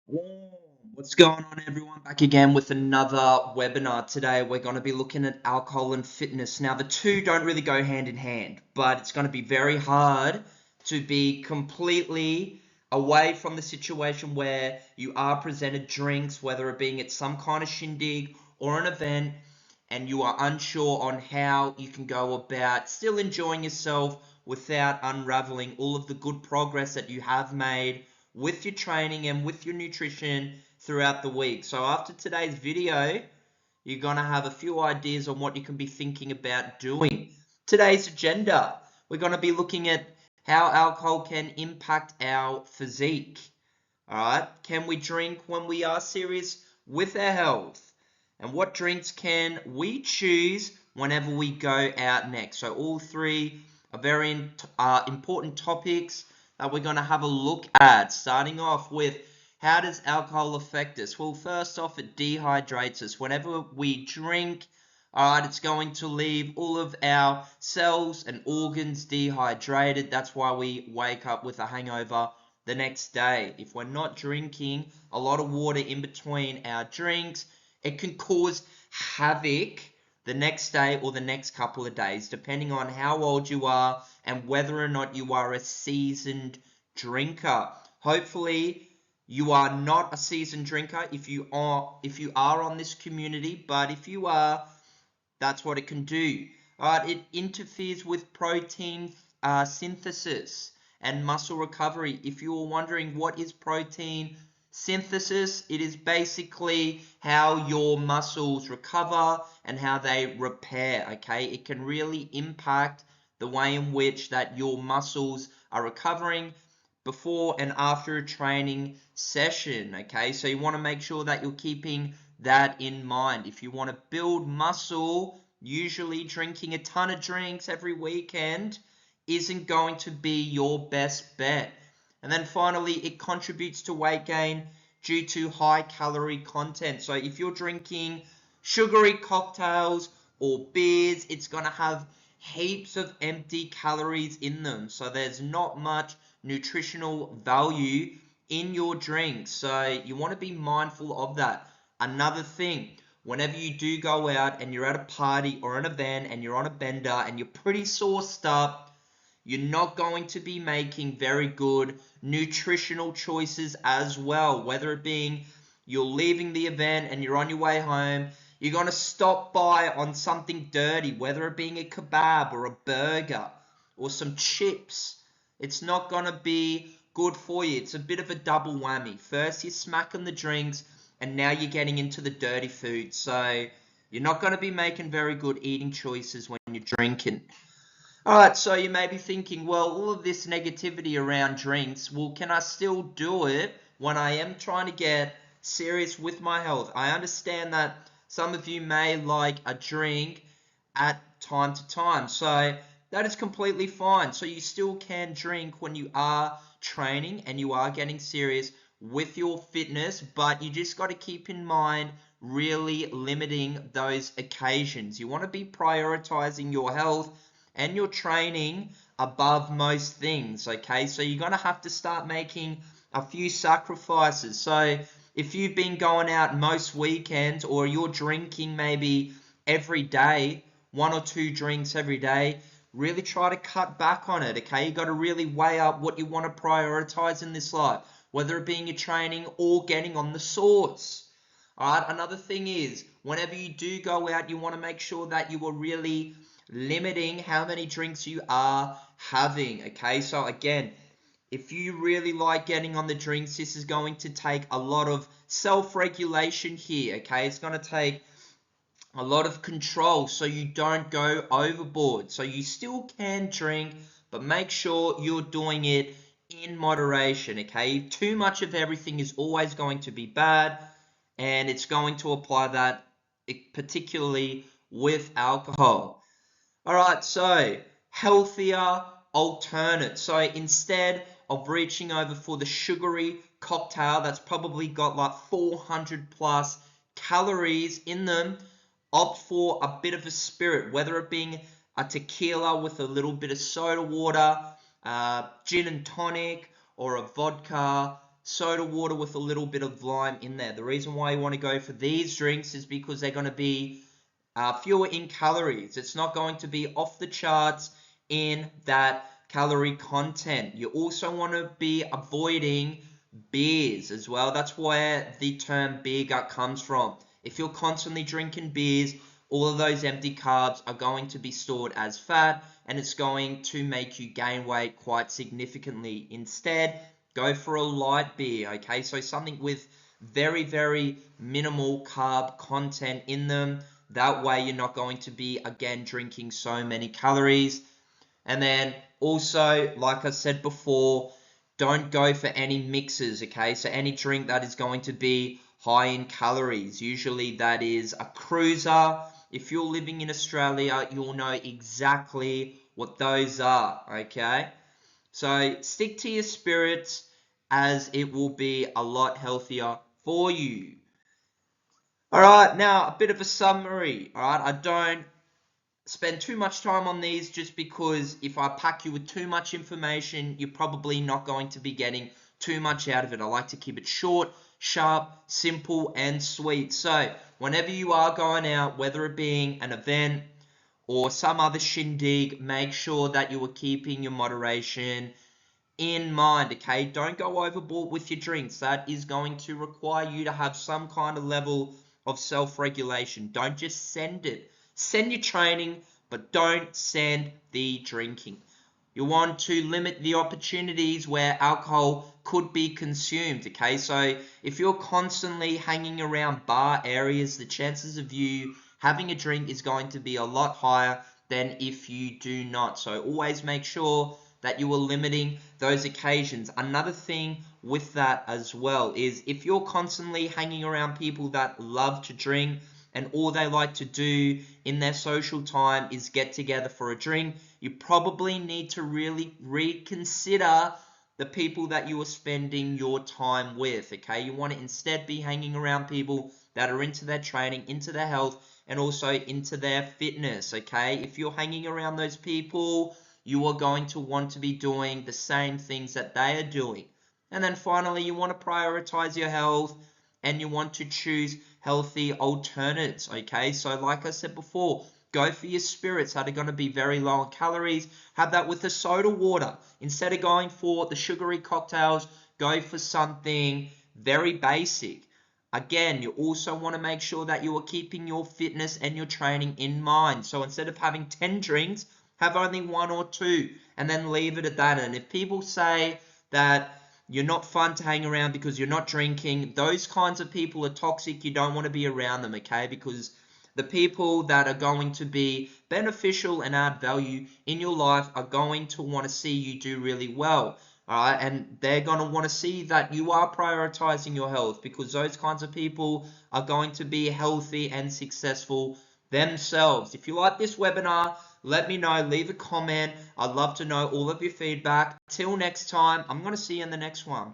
Whoa, what's going on, everyone? Back again with another webinar. Today, we're going to be looking at alcohol and fitness. Now, the two don't really go hand in hand, but it's going to be very hard to be completely away from the situation where you are presented drinks, whether it being at some kind of shindig or an event, and you are unsure on how you can go about still enjoying yourself without unraveling all of the good progress that you have made with your training and with your nutrition throughout the week. So after today's video, you're going to have a few ideas on what you can be thinking about doing. Today's agenda, we're going to be looking at how alcohol can impact our physique. All right, can we drink when we are serious with our health? And what drinks can we choose whenever we go out next? So all three are very important topics that we're going to have a look at. Starting off with, how does alcohol affect us? Well, first off, it dehydrates us. Whenever we drink, all right, it's going to leave all of our cells and organs dehydrated. That's why we wake up with a hangover the next day. If we're not drinking a lot of water in between our drinks, it can cause havoc the next day or the next couple of days, depending on how old you are and whether or not you are a seasoned drinker. Hopefully, you are not a seasoned drinker if you are on this community, but if you are, that's what it can do. It interferes with protein synthesis and muscle recovery. If you are wondering what is protein synthesis, it is basically how your muscles recover and how they repair, okay? It can really impact the way in which that your muscles are recovering before and after a training session, okay? So you want to make sure that you're keeping that in mind. If you want to build muscle, usually drinking a ton of drinks every weekend isn't going to be your best bet. And then finally, it contributes to weight gain due to high calorie content. So if you're drinking sugary cocktails or beers, it's going to have heaps of empty calories in them. So there's not much nutritional value in your drinks. So you want to be mindful of that. Another thing, whenever you do go out and you're at a party or an event and you're on a bender and you're pretty sauced up, you're not going to be making very good nutritional choices as well. Whether it being you're leaving the event and you're on your way home, you're going to stop by on something dirty, whether it being a kebab or a burger or some chips. It's not going to be good for you. It's a bit of a double whammy. First, you're smacking the drinks, and now you're getting into the dirty food. So you're not going to be making very good eating choices when you're drinking. All right, so you may be thinking, well, all of this negativity around drinks, well, can I still do it when I am trying to get serious with my health? I understand that some of you may like a drink at time to time, so that is completely fine. So you still can drink when you are training and you are getting serious with your fitness, but you just got to keep in mind really limiting those occasions. You want to be prioritizing your health and your training above most things, okay? So you're going to have to start making a few sacrifices. So if you've been going out most weekends or you're drinking maybe every day, one or two drinks every day, really try to cut back on it, okay? You got to really weigh up what you want to prioritize in this life, whether it being your training or getting on the sauce. All right, another thing is, whenever you do go out, you want to make sure that you are really limiting how many drinks you are having, okay? So again, if you really like getting on the drinks, this is going to take a lot of self-regulation here, okay? It's going to take a lot of control so you don't go overboard. So you still can drink, but make sure you're doing it in moderation, okay? Too much of everything is always going to be bad, and it's going to apply that particularly with alcohol. All right, so healthier alternate. So instead of reaching over for the sugary cocktail that's probably got like 400 plus calories in them, opt for a bit of a spirit, whether it being a tequila with a little bit of soda water, gin and tonic, or a vodka. soda water with a little bit of lime in there. The reason why you want to go for these drinks is because they're going to be fewer in calories. It's not going to be off the charts in that calorie content. You also want to be avoiding beers as well. That's where the term beer gut comes from. If you're constantly drinking beers, all of those empty carbs are going to be stored as fat, and it's going to make you gain weight quite significantly. Instead, go for a light beer, okay? So something with very, very minimal carb content in them. That way you're not going to be, again, drinking so many calories. And then also, like I said before, don't go for any mixes, okay? So any drink that is going to be high in calories. Usually that is a cruiser. If you're living in Australia, you'll know exactly what those are, okay? So stick to your spirits, as it will be a lot healthier for you. Alright, now a bit of a summary. Alright, I don't spend too much time on these just because if I pack you with too much information, you're probably not going to be getting too much out of it. I like to keep it short, sharp, simple, and sweet. So whenever you are going out, whether it being an event or some other shindig, make sure that you are keeping your moderation in mind, okay? Don't go overboard with your drinks. That is going to require you to have some kind of level of self-regulation. Don't just send it. Send your training, but don't send the drinking. You want to limit the opportunities where alcohol could be consumed, okay? So if you're constantly hanging around bar areas, the chances of you having a drink is going to be a lot higher than if you do not. So always make sure that you are limiting those occasions. Another thing with that as well is if you're constantly hanging around people that love to drink and all they like to do in their social time is get together for a drink, you probably need to really reconsider the people that you are spending your time with, okay? You want to instead be hanging around people that are into their training, into their health, and also into their fitness, okay? If you're hanging around those people, you are going to want to be doing the same things that they are doing. And then finally, you want to prioritize your health and you want to choose healthy alternatives, okay? So like I said before, go for your spirits that are going to be very low in calories. Have that with the soda water. Instead of going for the sugary cocktails, go for something very basic. Again, you also want to make sure that you are keeping your fitness and your training in mind. So instead of having 10 drinks, have only 1 or 2 and then leave it at that. And if people say that you're not fun to hang around because you're not drinking, those kinds of people are toxic. You don't want to be around them, okay? Because the people that are going to be beneficial and add value in your life are going to want to see you do really well. All right, and they're going to want to see that you are prioritizing your health, because those kinds of people are going to be healthy and successful themselves. If you like this webinar, let me know, leave a comment. I'd love to know all of your feedback. Till next time, I'm going to see you in the next one.